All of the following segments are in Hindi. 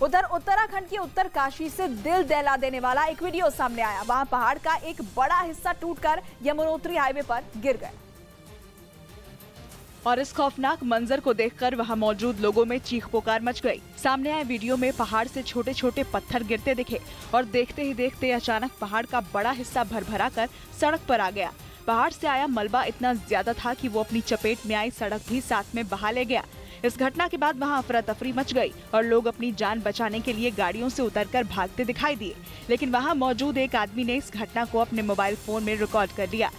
उधर उत्तराखंड की उत्तरकाशी से दिल दहला देने वाला एक वीडियो सामने आया। वहां पहाड़ का एक बड़ा हिस्सा टूटकर यमुनोत्री हाईवे पर गिर गया और इस खौफनाक मंजर को देखकर वहां मौजूद लोगों में चीख पुकार मच गई। सामने आए वीडियो में पहाड़ से छोटे छोटे पत्थर गिरते दिखे और देखते ही देखते अचानक पहाड़ का बड़ा हिस्सा भरभरा कर सड़क पर आ गया। पहाड़ से आया मलबा इतना ज्यादा था कि वो अपनी चपेट में आई सड़क भी साथ में बहा ले गया। इस घटना के बाद वहां अफरा तफरी मच गई और लोग अपनी जान बचाने के लिए गाड़ियों से उतरकर भागते दिखाई दिए, लेकिन वहां मौजूद एक आदमी ने इस घटना को अपने मोबाइल फोन में रिकॉर्ड कर लिया।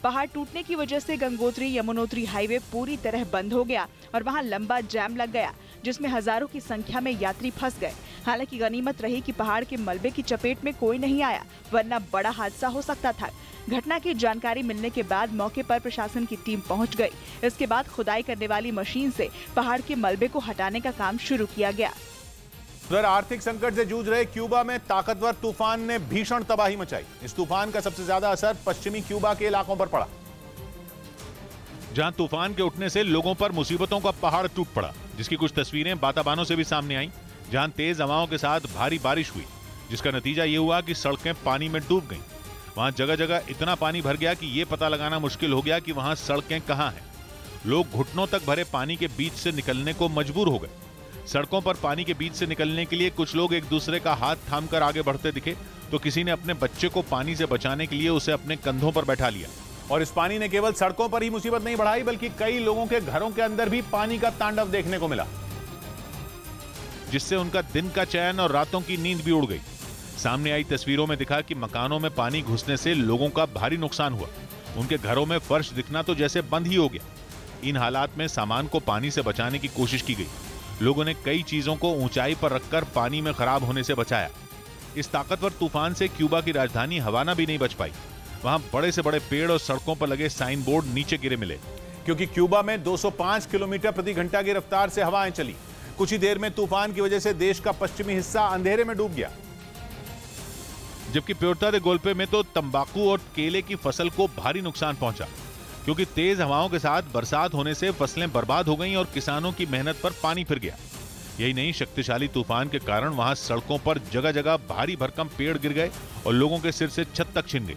पहाड़ टूटने की वजह से गंगोत्री यमुनोत्री हाईवे पूरी तरह बंद हो गया और वहां लंबा जाम लग गया, जिसमें हजारों की संख्या में यात्री फंस गए। हालांकि गनीमत रही कि पहाड़ के मलबे की चपेट में कोई नहीं आया, वरना बड़ा हादसा हो सकता था। घटना की जानकारी मिलने के बाद मौके पर प्रशासन की टीम पहुंच गई। इसके बाद खुदाई करने वाली मशीन से पहाड़ के मलबे को हटाने का काम शुरू किया गया। उधर आर्थिक संकट से जूझ रहे क्यूबा में ताकतवर तूफान ने भीषण तबाही मचाई। इस तूफान का सबसे ज्यादा असर पश्चिमी क्यूबा के इलाकों पर पड़ा, जहां तूफान के उठने से लोगों पर मुसीबतों का पहाड़ टूट पड़ा, जिसकी कुछ तस्वीरें बाताबानों से भी सामने आईं, जहां तेज हवाओं के साथ भारी बारिश हुई, जिसका नतीजा ये हुआ कि सड़कें पानी में डूब गईं। वहां जगह जगह इतना पानी भर गया कि ये पता लगाना मुश्किल हो गया कि वहां सड़कें कहां हैं। लोग घुटनों तक भरे पानी के बीच से निकलने को मजबूर हो गए। सड़कों पर पानी के बीच से निकलने के लिए कुछ लोग एक दूसरे का हाथ थामकर आगे बढ़ते दिखे, तो किसी ने अपने बच्चे को पानी से बचाने के लिए उसे अपने कंधों पर बैठा लिया। और इस पानी ने केवल सड़कों पर ही मुसीबत नहीं बढ़ाई, बल्कि कई लोगों के घरों के अंदर भी पानी का तांडव देखने को मिला, जिससे उनका दिन का चैन और रातों की नींद भी उड़ गई। सामने आई तस्वीरों में दिखा कि मकानों में पानी घुसने से लोगों का भारी नुकसान हुआ। उनके घरों में फर्श दिखना तो जैसे बंद ही हो गया। इन हालात में सामान को पानी से बचाने की कोशिश की गई। लोगों ने कई चीजों को ऊंचाई पर रखकर पानी में खराब होने से बचाया। इस ताकतवर तूफान से क्यूबा की राजधानी हवाना भी नहीं बच पाई। वहां बड़े से बड़े पेड़ और सड़कों पर लगे साइन बोर्ड नीचे गिरे मिले, क्योंकि क्यूबा में 205 किलोमीटर प्रति घंटा की रफ्तार से हवाएं चली। कुछ ही देर में तूफान की वजह से देश का पश्चिमी हिस्सा अंधेरे में डूब गया। जबकि प्योर्ता दे गोल्पे में तो तंबाकू और केले की फसल को भारी नुकसान पहुंचा, क्योंकि तेज हवाओं के साथ बरसात होने से फसलें बर्बाद हो गईं और किसानों की मेहनत पर पानी फिर गया। यही नहीं, शक्तिशाली तूफान के कारण वहां सड़कों पर जगह जगह भारी भरकम पेड़ गिर गए और लोगों के सिर से छत तक छिन गई।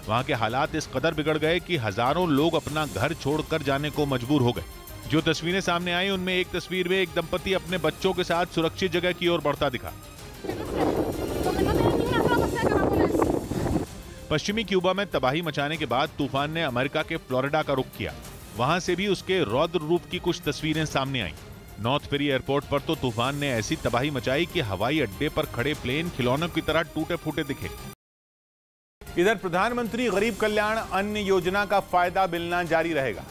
वहां के हालात इस कदर बिगड़ गए कि हजारों लोग अपना घर छोड़कर जाने को मजबूर हो गए। जो तस्वीरें सामने आई, उनमें एक तस्वीर में एक दंपति अपने बच्चों के साथ सुरक्षित जगह की ओर बढ़ता दिखा। पश्चिमी क्यूबा में तबाही मचाने के बाद तूफान ने अमेरिका के फ्लोरिडा का रुख किया। वहां से भी उसके रौद्र रूप की कुछ तस्वीरें सामने आईं। नॉर्थ फेरी एयरपोर्ट पर तो तूफान ने ऐसी तबाही मचाई कि हवाई अड्डे पर खड़े प्लेन खिलौनों की तरह टूटे फूटे दिखे। इधर प्रधानमंत्री गरीब कल्याण अन्न योजना का फायदा मिलना जारी रहेगा।